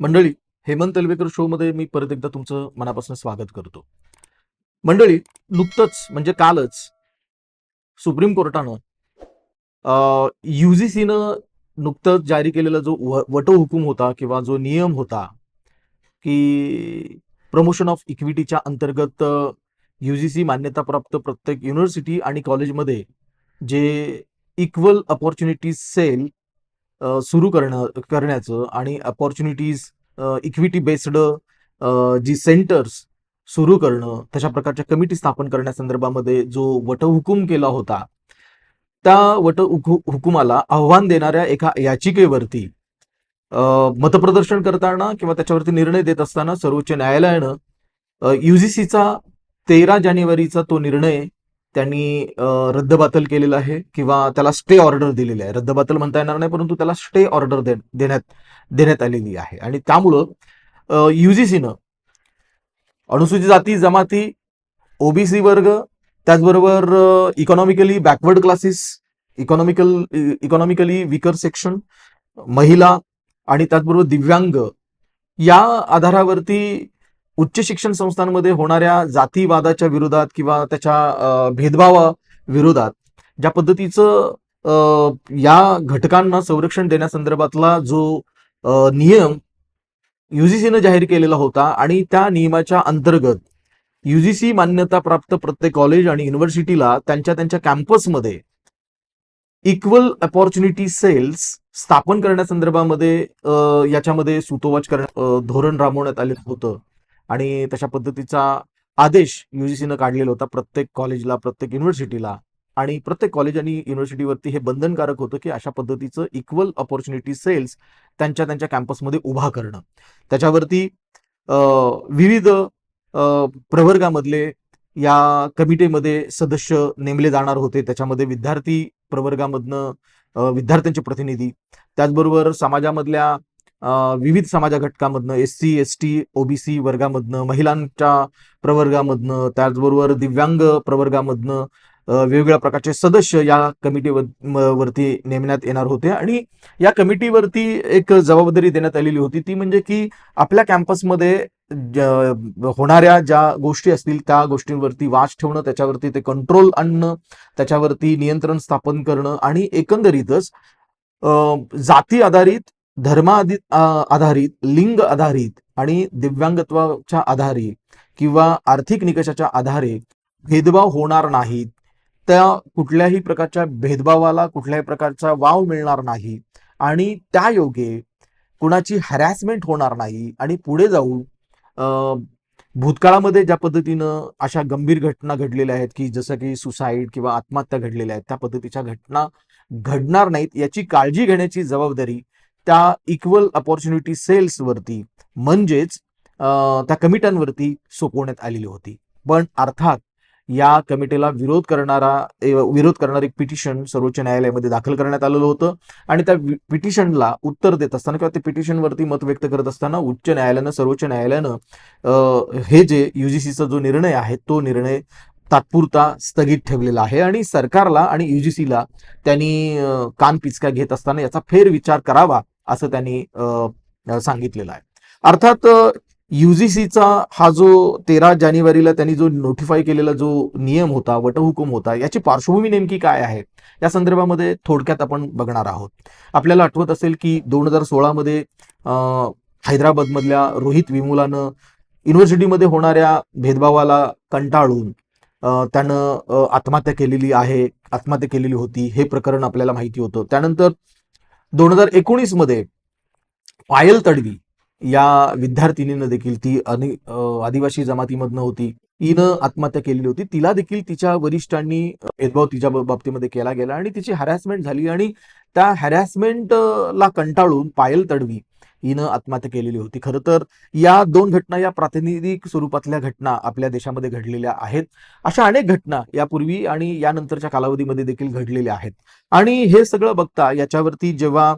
मंडळी, हेमंत तलवेकर शो मध्ये मी परत एकदा तुमचं मनापासून स्वागत करतो. मंडळी, नुकतंच म्हणजे कालच सुप्रीम कोर्टानं UGCनं नुकतंच जारी केलेला जो वटहुकूम होता किंवा जो नियम होता की प्रमोशन ऑफ इक्विटीच्या अंतर्गत UGC मान्यताप्राप्त प्रत्येक युनिव्हर्सिटी आणि कॉलेजमध्ये जे इक्वल अपॉर्च्युनिटीज सेल सुरू करण्याचं आणि अपॉर्च्युनिटीज इक्विटी बेस्ड जी सेंटर्स सुरू करणं, तशा प्रकारच्या कमिटी स्थापन करण्यासंदर्भामध्ये जो वटहुकूम केला होता, त्या हुकुमाला आव्हान देणाऱ्या एका याचिकेवरती मतप्रदर्शन करताना किंवा त्याच्यावरती निर्णय देत असताना सर्वोच्च न्यायालयानं UGCचा 13 जानेवारीचा तो निर्णय त्यांनी रद्दबातल केलेला आहे किंवा त्याला स्टे ऑर्डर दिलेली आहे. रद्दबातल म्हणता येणार नाही, परंतु त्याला स्टे ऑर्डर देण्यात आलेली आहे. आणि त्यामुळं UGCनं अनुसूचित जाती जमाती, OBC वर्ग, त्याचबरोबर economically backward classes, economically weaker section, महिला आणि त्याचबरोबर दिव्यांग या आधारावरती उच्च शिक्षण संस्थांमध्ये होणाऱ्या जातीवादाच्या विरोधात किंवा त्याच्या भेदभावाविरोधात ज्या पद्धतीचं या घटकांना संरक्षण देण्यासंदर्भातला जो नियम UGCनं जाहीर केलेला होता आणि त्या नियमाच्या अंतर्गत UGC मान्यता प्राप्त प्रत्येक कॉलेज आणि युनिव्हर्सिटीला त्यांच्या कॅम्पसमध्ये इक्वल अपॉर्च्युनिटी सेल्स स्थापन करण्यासंदर्भामध्ये याच्यामध्ये सुतोवाच धोरण राबवण्यात आलेलं होतं आणि तशा पद्धतीचा आदेश UGCनं काढलेला होता प्रत्येक कॉलेजला, प्रत्येक युनिव्हर्सिटीला. आणि प्रत्येक कॉलेज आणि युनिव्हर्सिटीवरती हे बंधनकारक होतं की अशा पद्धतीचं इक्वल अपॉर्च्युनिटी सेल्स त्यांच्या कॅम्पसमध्ये उभा करणं. त्याच्यावरती विविध प्रवर्गामधले या कमिटीमध्ये सदस्य नेमले जाणार होते. त्याच्यामध्ये विद्यार्थी प्रवर्गामधनं विद्यार्थ्यांचे प्रतिनिधी, त्याचबरोबर समाजामधल्या विविध समाजा घटकामधनं SC ST OBC वर्गामधनं, महिलांच्या प्रवर्गामधनं, त्याचबरोबर दिव्यांग प्रवर्गामधनं वेगवेगळ्या प्रकारचे सदस्य या कमिटीवरती नेमण्यात येणार होते. आणि या कमिटीवरती एक जबाबदारी देण्यात आलेली होती, ती म्हणजे की आपल्या कॅम्पसमध्ये होणाऱ्या ज्या गोष्टी असतील त्या गोष्टींवरती वाच ठेवणं, त्याच्यावरती ते कंट्रोल आणणं, त्याच्यावरती नियंत्रण स्थापन करणं आणि एकंदरीतच जाती आधारित, आधारित, लिंग आधारित आणि दिव्यांगत्वाच्या आधारे किंवा आर्थिक निकषाच्या आधारे भेदभाव होणार नाहीत. त्या कुठल्याही प्रकारच्या भेदभावाला कुठल्याही प्रकारचा वाव मिळणार नाही आणि त्या योगे कुणाची हॅरॅसमेंट होणार नाही. आणि पुढे जाऊन भूतकाळामध्ये ज्या पद्धतीनं अशा गंभीर घटना घडलेल्या आहेत की जसं की सुसाईड किंवा आत्महत्या घडलेल्या आहेत, त्या पद्धतीच्या घटना घडणार नाहीत याची काळजी घेण्याची जबाबदारी त्या इक्वल अपॉर्च्युनिटी सेल्स वरती म्हणजेच त्या कमिट्यांवरती सोपवण्यात आलेली होती. पण अर्थात या कमिटीला विरोध करणारं एक पिटिशन सर्वोच्च न्यायालयामध्ये दाखल करण्यात आलेलं होतं आणि त्या पिटिशनला उत्तर देत असताना किंवा त्या पिटिशनवरती मत व्यक्त करत असताना सर्वोच्च न्यायालयानं हे जे UGCचा जो निर्णय आहे तो निर्णय तात्पुरता स्थगित ठेवलेला आहे आणि सरकारला आणि UGCला त्यांनी कान पिचका घेत असताना याचा फेरविचार करावा असं त्यांनी सांगितलेलं आहे. अर्थात UGCचा हा जो 13 जानेवारीला त्यांनी जो नोटिफाय केलेला जो नियम होता, वटहुकूम होता, याची पार्श्वभूमी नेमकी काय आहे या संदर्भामध्ये थोडक्यात आपण बघणार आहोत. आपल्याला आठवत असेल की 2016 मध्ये हैदराबादमधल्या रोहित वेमुलानं युनिव्हर्सिटीमध्ये होणाऱ्या भेदभावाला कंटाळून त्यानं आत्महत्या केलेली होती. हे प्रकरण आपल्याला माहिती होतं. त्यानंतर 2019 मध्ये पायल तडवी या विद्यार्थिनीनं देखील, ती आदिवासी जमातीमधनं होती, हिनं आत्महत्या केलेली होती. तिला देखील तिच्या वरिष्ठांनी भेदभाव तिच्या बाबतीमध्ये केला गेला आणि तिची हॅरॅसमेंट झाली आणि त्या हॅरॅसमेंटला कंटाळून पायल तडवी हिनं आत्महत्या केलेली होती. खरं तर या दोन घटना या प्रातिनिधिक स्वरूपातल्या घटना आपल्या देशामध्ये घडलेल्या आहेत. अशा अनेक घटना यापूर्वी आणि यानंतरच्या कालावधीमध्ये देखील घडलेल्या आहेत. आणि हे सगळं बघता याच्यावरती जेव्हा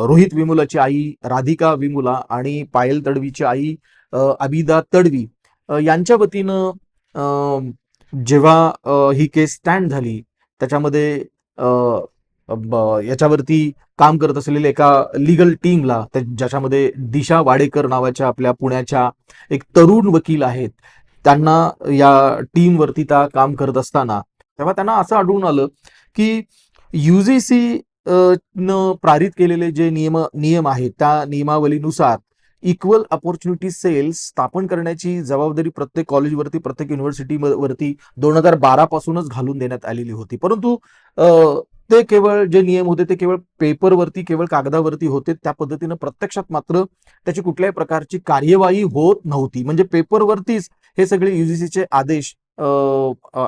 रोहित वेमुलाची आई राधिका वेमुला आणि पायल तडवीची आई अबिदा तडवी यांच्या वतीनं जेव्हा ही केस स्टँड झाली, त्याच्यामध्ये याच्यावरती काम करत असलेल्या एका लीगल टीमला, ज्याच्यामध्ये दिशा वाडेकर नावाच्या आपल्या पुण्याच्या एक तरुण वकील आहेत, त्यांना या टीमवरती त्या काम करत असताना तेव्हा त्यांना असं आढळून आलं की युजीसी न पारित केलेले जे नियम आहेत त्या नियमावलीनुसार इक्वल अपॉर्च्युनिटी सेल्स स्थापन करण्याची जबाबदारी प्रत्येक कॉलेजवरती, प्रत्येक युनिव्हर्सिटी वरती 2012 पासूनच घालून देण्यात आलेली होती. परंतु ते केवळ जे नियम होते ते केवळ पेपरवरती, केवळ कागदावरती होते. त्या पद्धतीनं प्रत्यक्षात मात्र त्याची कुठल्याही प्रकारची कार्यवाही होत नव्हती. म्हणजे पेपरवरतीच हे सगळे युजीसीचे आदेश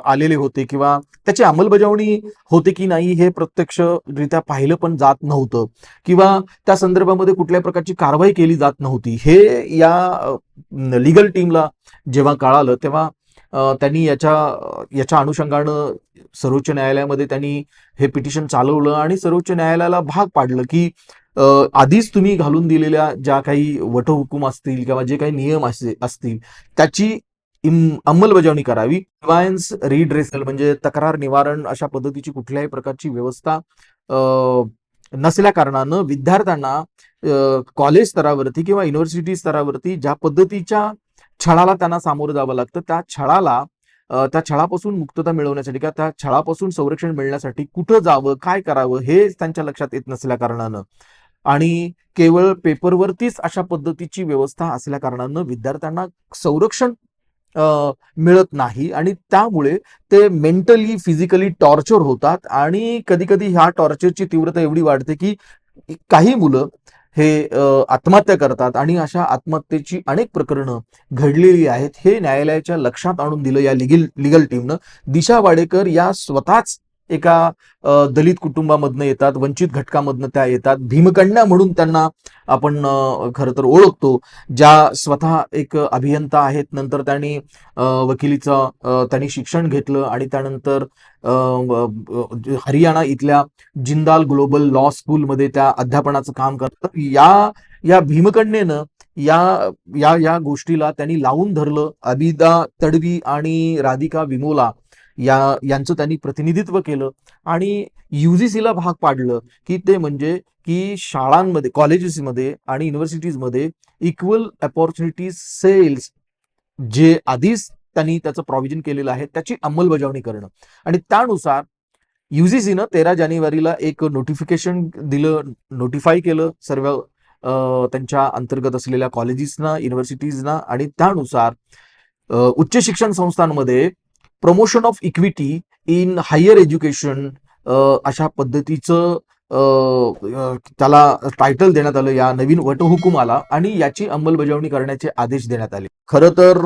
आलेले होते किंवा त्याची अंमलबजावणी होते की नाही हे प्रत्यक्षरित्या पाहिलं पण जात नव्हतं किंवा त्या संदर्भामध्ये कुठल्याही प्रकारची कारवाई केली जात नव्हती. हे या लीगल टीमला जेव्हा कळालं तेव्हा त्यांनी याच्या अनुषंगानं सर्वोच्च न्यायालयामध्ये त्यांनी हे पिटिशन चालवलं आणि सर्वोच्च न्यायालयाला भाग पाडलं की आधीच तुम्ही घालून दिलेल्या ज्या काही वटहुकूम असतील किंवा जे काही नियम असतील त्याची अंमलबजावणी करावी. ग्रीव्हन्स रिड्रेसल म्हणजे तक्रार निवारण अशा पद्धतीची कुठल्याही प्रकारची व्यवस्था नसल्या कारणानं विद्यार्थ्यांना कॉलेज स्तरावरती किंवा युनिव्हर्सिटी स्तरावरती ज्या पद्धतीच्या छळाला त्यांना सामोरं जावं लागतं त्या छळापासून मुक्तता मिळवण्यासाठी किंवा त्या छळापासून संरक्षण मिळण्यासाठी कुठं जावं, काय करावं हे त्यांच्या लक्षात येत नसल्या कारणानं आणि केवळ पेपरवरतीच अशा पद्धतीची व्यवस्था असल्या कारणानं विद्यार्थ्यांना संरक्षण मिळत नाही आणि त्यामुळे ते मेंटली, फिजिकली टॉर्चर होतात आणि कधी कधी ह्या टॉर्चरची तीव्रता एवढी वाढते की काही मुलं हे आत्महत्या करतात आणि अशा आत्महत्येची अनेक प्रकरणं घडलेली आहेत. हे न्यायालयाच्या लक्षात आणून दिलं या लीगल टीमनं. दिशा वाडेकर या स्वतःच एका दलित कुटुंबामधनं येतात, वंचित घटकामधनं त्या येतात. भीमकन्या म्हणून त्यांना आपण खरं तर ओळखतो, ज्या स्वतः एक अभियंता आहेत. नंतर त्यांनी वकिलीचं शिक्षण घेतलं आणि त्यानंतर हरियाणा इथल्या जिंदाल ग्लोबल लॉ स्कूलमध्ये त्या अध्यापनाचं काम करतात. या भीमकन्येनं या गोष्टीला त्यांनी लावून धरलं. अबिदा तडवी आणि राधिका विमोला यांचं त्यांनी प्रतिनिधित्व केलं आणि युजीसीला भाग पाडलं की ते म्हणजे की शाळांमध्ये, कॉलेजेसमध्ये आणि युनिव्हर्सिटीजमध्ये इक्वल अपॉर्च्युनिटी सेल्स जे आधीच त्यांनी त्याचं प्रोव्हिजन केलेलं आहे त्याची अंमलबजावणी करणं. आणि त्यानुसार युजीसीनं 13 जानेवारीला एक नोटिफिकेशन दिलं, नोटिफाय केलं सर्व त्यांच्या अंतर्गत असलेल्या कॉलेजेसना, युनिव्हर्सिटीजना आणि त्यानुसार उच्च शिक्षण संस्थांमध्ये promotion of equity in higher education अशा पद्धतीचं त्याला टायटल देण्यात आलं या नवीन वटहुकुमाला आणि याची अंमलबजावणी करण्याचे आदेश देण्यात आले. खरं तर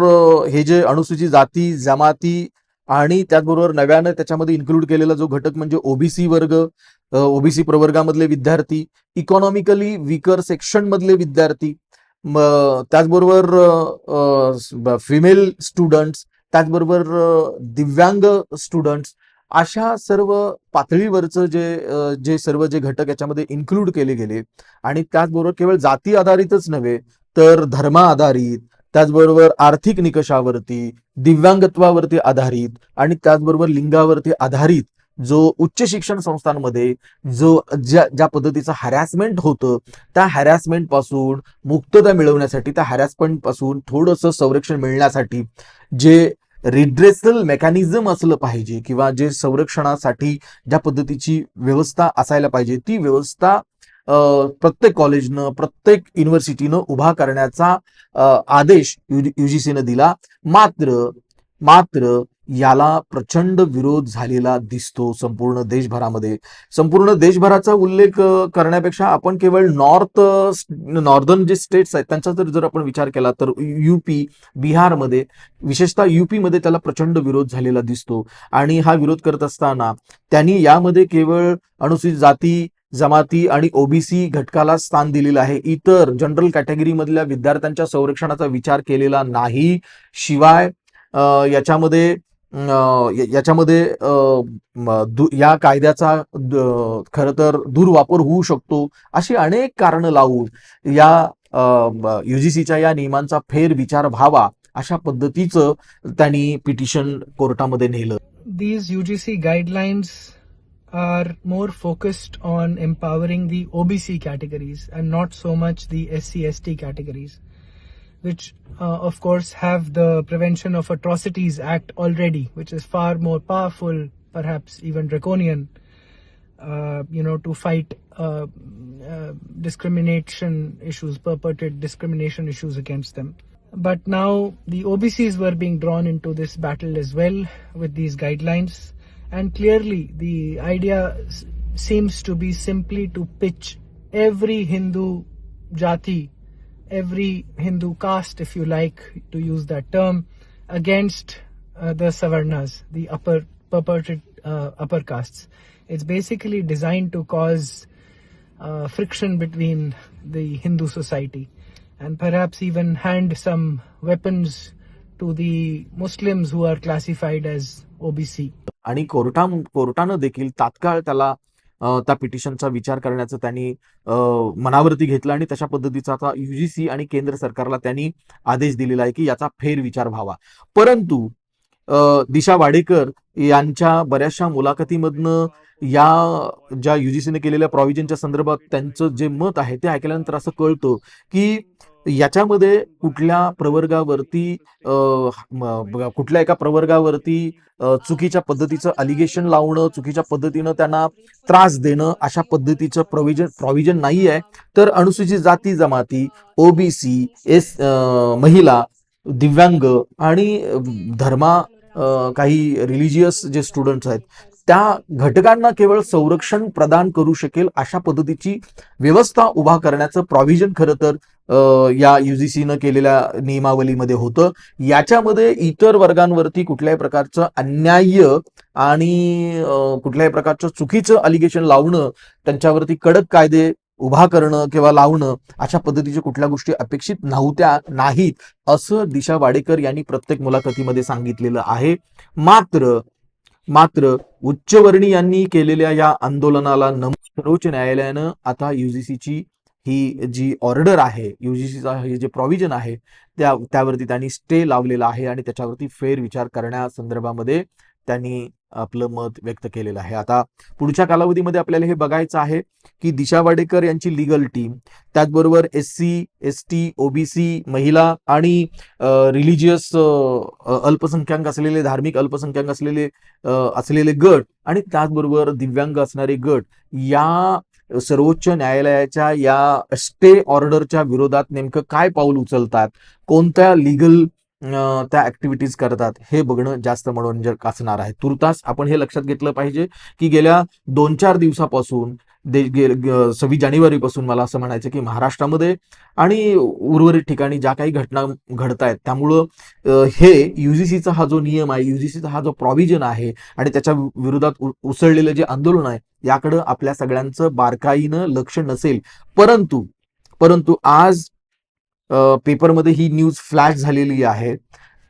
हे जे अनुसूचित जाती, जमाती आणि त्याचबरोबर नव्यानं त्याच्यामध्ये इन्क्लूड केलेला जो घटक म्हणजे ओबीसी वर्ग, ओबीसी प्रवर्गामधले विद्यार्थी, इकॉनॉमिकली वीकर सेक्शन मधले विद्यार्थी, त्याचबरोबर फिमेल स्टुडंट्स, त्याचबरोबर दिव्यांग स्टुडंट्स, अशा सर्व पातळीवरचं जे सर्व घटक याच्यामध्ये इन्क्लूड केले गेले आणि त्याचबरोबर केवळ जाती आधारितच नव्हे तर धर्मा आधारित, त्याचबरोबर आर्थिक निकषावरती, दिव्यांगत्वावरती आधारित आणि त्याचबरोबर लिंगावरती आधारित जो उच्च शिक्षण संस्थांमध्ये ज्या पद्धतीचं हॅरॅसमेंट होतं त्या हॅरॅसमेंट पासून मुक्तता मिळवण्यासाठी, त्या हॅरॅसमेंट पासून थोडंसं संरक्षण मिळण्यासाठी जे रिड्रेसल मेकॅनिझम असलं पाहिजे किंवा जे संरक्षणासाठी ज्या पद्धतीची व्यवस्था असायला पाहिजे ती व्यवस्था प्रत्येक कॉलेजनं, प्रत्येक युनिव्हर्सिटीनं उभा करण्याचा आदेश युजीसीनं दिला. मात्र याला प्रचंड विरोध झालेला दिसतो संपूर्ण देशभरामध्ये. संपूर्ण देशभराचा उल्लेख करण्यापेक्षा आपण केवळ नॉर्दर्न जे स्टेट्स आहेत त्यांचा जर आपण विचार केला तर यूपी, बिहारमध्ये, विशेषतः यूपी मध्ये त्याला प्रचंड विरोध झालेला दिसतो. आणि हा विरोध करत असताना त्यांनी यामध्ये केवळ अनुसूचित जाती, जमाती आणि ओबीसी घटकाला स्थान दिलेलं आहे. इतर जनरल कॅटेगरी मधल्या विद्यार्थ्यांच्या संरक्षणाचा विचार केलेला नाही. शिवाय याच्यामध्ये या कायद्याचा खरं तर दुर्वापर होऊ शकतो अशी अनेक कारणं लावून या युजीसीच्या या नियमांचा फेरविचार व्हावा अशा पद्धतीचं त्यांनी पिटिशन कोर्टामध्ये नेलं. These UGC guidelines are more focused on empowering the OBC categories and not so much the SC/ST categories, which of course have the Prevention of Atrocities Act already, which is far more powerful, perhaps even draconian, to fight discrimination issues, perpetrated discrimination issues against them. But now the OBCs were being drawn into this battle as well with these guidelines, and clearly the idea seems to be simply to pitch every Hindu jati, every Hindu caste, if you like to use that term, against the Savarnas, the upper castes. It's basically designed to cause friction between the Hindu society, and perhaps even hand some weapons to the Muslims who are classified as OBC. आणि कोर्टानं देखील तात्काळ त्याला त्या पिटिशनचा विचार करण्याचं त्यांनी मनावरती घेतलं आणि तशा पद्धतीचा आता UGC आणि केंद्र सरकारला त्यांनी आदेश दिलेला आहे की याचा फेरविचार व्हावा. परंतु दिशा वाडेकर यांच्या बऱ्याचशा मुलाखतीमधनं या ज्या UGCने केलेल्या प्रॉव्हिजनच्या संदर्भात त्यांचं जे मत आहे ते ऐकल्यानंतर असं कळतं की याच्यामध्ये कुठल्या एका प्रवर्गावरती चुकीच्या पद्धतीचं अलिगेशन लावणं, चुकीच्या पद्धतीनं त्यांना त्रास देणं अशा पद्धतीचं प्रॉव्हिजन नाही आहे. तर अनुसूचित जाती जमाती, OBC, महिला, दिव्यांग आणि काही रिलिजियस जे स्टुडंट्स आहेत त्या घटकांना केवळ संरक्षण प्रदान करू शकेल अशा पद्धतीची व्यवस्था उभा करण्याचं प्रॉव्हिजन खरं तर या UGCनं केलेल्या नियमावलीमध्ये होतं. याच्यामध्ये इतर वर्गांवरती कुठल्याही प्रकारचं अन्याय्य आणि कुठल्याही प्रकारचं चुकीचं अलिगेशन लावणं, त्यांच्यावरती कडक कायदे उभा करणं किंवा लावणं अशा पद्धतीच्या कुठल्या गोष्टी अपेक्षित नाहीत असं दिशा वाडेकर यांनी प्रत्येक मुलाखतीमध्ये सांगितलेलं आहे. मात्र उच्चवर्णीयांनी केलेल्या या आंदोलनाला सर्वोच्च न्यायालयानं आता UGCची ही जी ऑर्डर आहे, UGCचा हे जे प्रॉव्हिजन आहे त्यावरती त्यांनी स्टे लावलेला आहे आणि त्याच्यावरती फेरविचार करण्यासंदर्भामध्ये त्यांनी आपलं मत व्यक्त केलेलं आहे. आता पुढच्या कालावधीमध्ये आपल्याला हे बघायचं आहे की दिशा वाडेकर यांची लिगल टीम, त्याचबरोबर SC, ST, OBC, महिला आणि रिलिजियस अल्पसंख्याक असलेले, धार्मिक अल्पसंख्याक असलेले गट आणि त्याचबरोबर दिव्यांग असणारे गट या सर्वोच्च न्यायालयाच्या या स्टे ऑर्डरच्या विरोधात नेमकं काय पाऊल उचलतात, कोणत्या लिगल त्या ऍक्टिव्हिटीज करतात हे बघणं जास्त मनोरंजक असणार आहे. तुर्तास आपण हे लक्षात घेतलं पाहिजे की गेल्या 2-4 दिवसापासून 26 जानेवारीपासून मला असं म्हणायचं की महाराष्ट्रामध्ये आणि उर्वरित ठिकाणी ज्या काही घटना घडत आहेत त्यामुळं हे UGCचा हा जो नियम आहे, UGCचा हा जो प्रॉव्हिजन आहे आणि त्याच्या विरोधात उसळलेलं जे आंदोलन आहे याकडं आपल्या सगळ्यांचं बारकाईनं लक्ष नसेल. परंतु आज पेपरमध्ये ही न्यूज फ्लॅश झालेली आहे.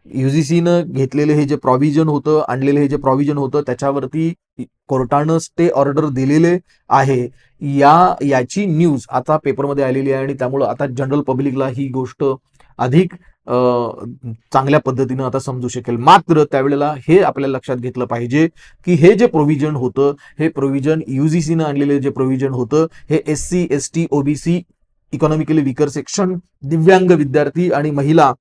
UGCनं घेतलेले हे जे प्रॉव्हिजन होतं, आणलेलं हे जे प्रॉव्हिजन होतं त्याच्यावरती कोर्टानं स्टे ऑर्डर दिलेले आहे. याची न्यूज आता पेपरमध्ये आलेली आहे आणि त्यामुळं आता जनरल पब्लिकला ही गोष्ट अधिक चांगल्या पद्धतीनं आता समजू शकेल. मात्र त्यावेळेला हे आपल्याला लक्षात घेतलं पाहिजे की हे जे प्रोव्हिजन होतं, हे प्रोव्हिजन UGCनं आणलेले जे प्रोव्हिजन होतं हे SC, ST, OBC, economically weaker section, दिव्यांग विद्यार्थी आणि महिला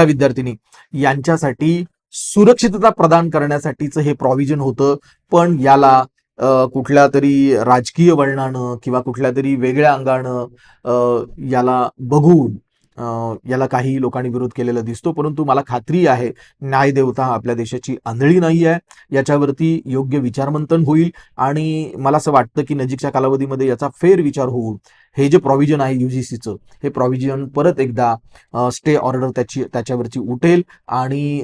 विद्यार्थिनी यांच्यासाठी सुरक्षितता प्रदान करण्यासाठीचं हे प्रॉव्हिजन होतं. पण याला कुठल्या तरी राजकीय वळणानं किंवा कुठल्या तरी वेगळ्या अंगानं याला बघून याला काही लोकांनी विरोध केलेला दिसतो. परंतु मला खात्री आहे न्यायदेवता आपल्या देशाची आंधळी नाही आहे, याच्यावरती योग्य विचारमंथन होईल आणि मला असं वाटतं की नजीकच्या कालावधीमध्ये याचा फेरविचार होऊन हे जे प्रॉव्हिजन आहे UGCचं, हे प्रॉव्हिजन परत एकदा स्टे ऑर्डर त्याच्यावरची उठेल आणि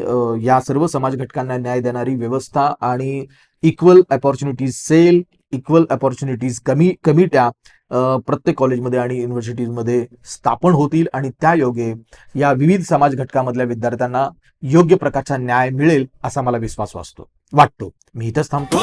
या सर्व समाज घटकांना न्याय देणारी व्यवस्था आणि equal opportunities cell, equal opportunities कमिट्या प्रत्येक कॉलेजमध्ये आणि युनिव्हर्सिटीजमध्ये स्थापन होतील आणि त्या योगे या विविध समाज घटकामधल्या विद्यार्थ्यांना योग्य प्रकारचा न्याय मिळेल असा मला विश्वास वाटतो. मी इथंच थांबतो.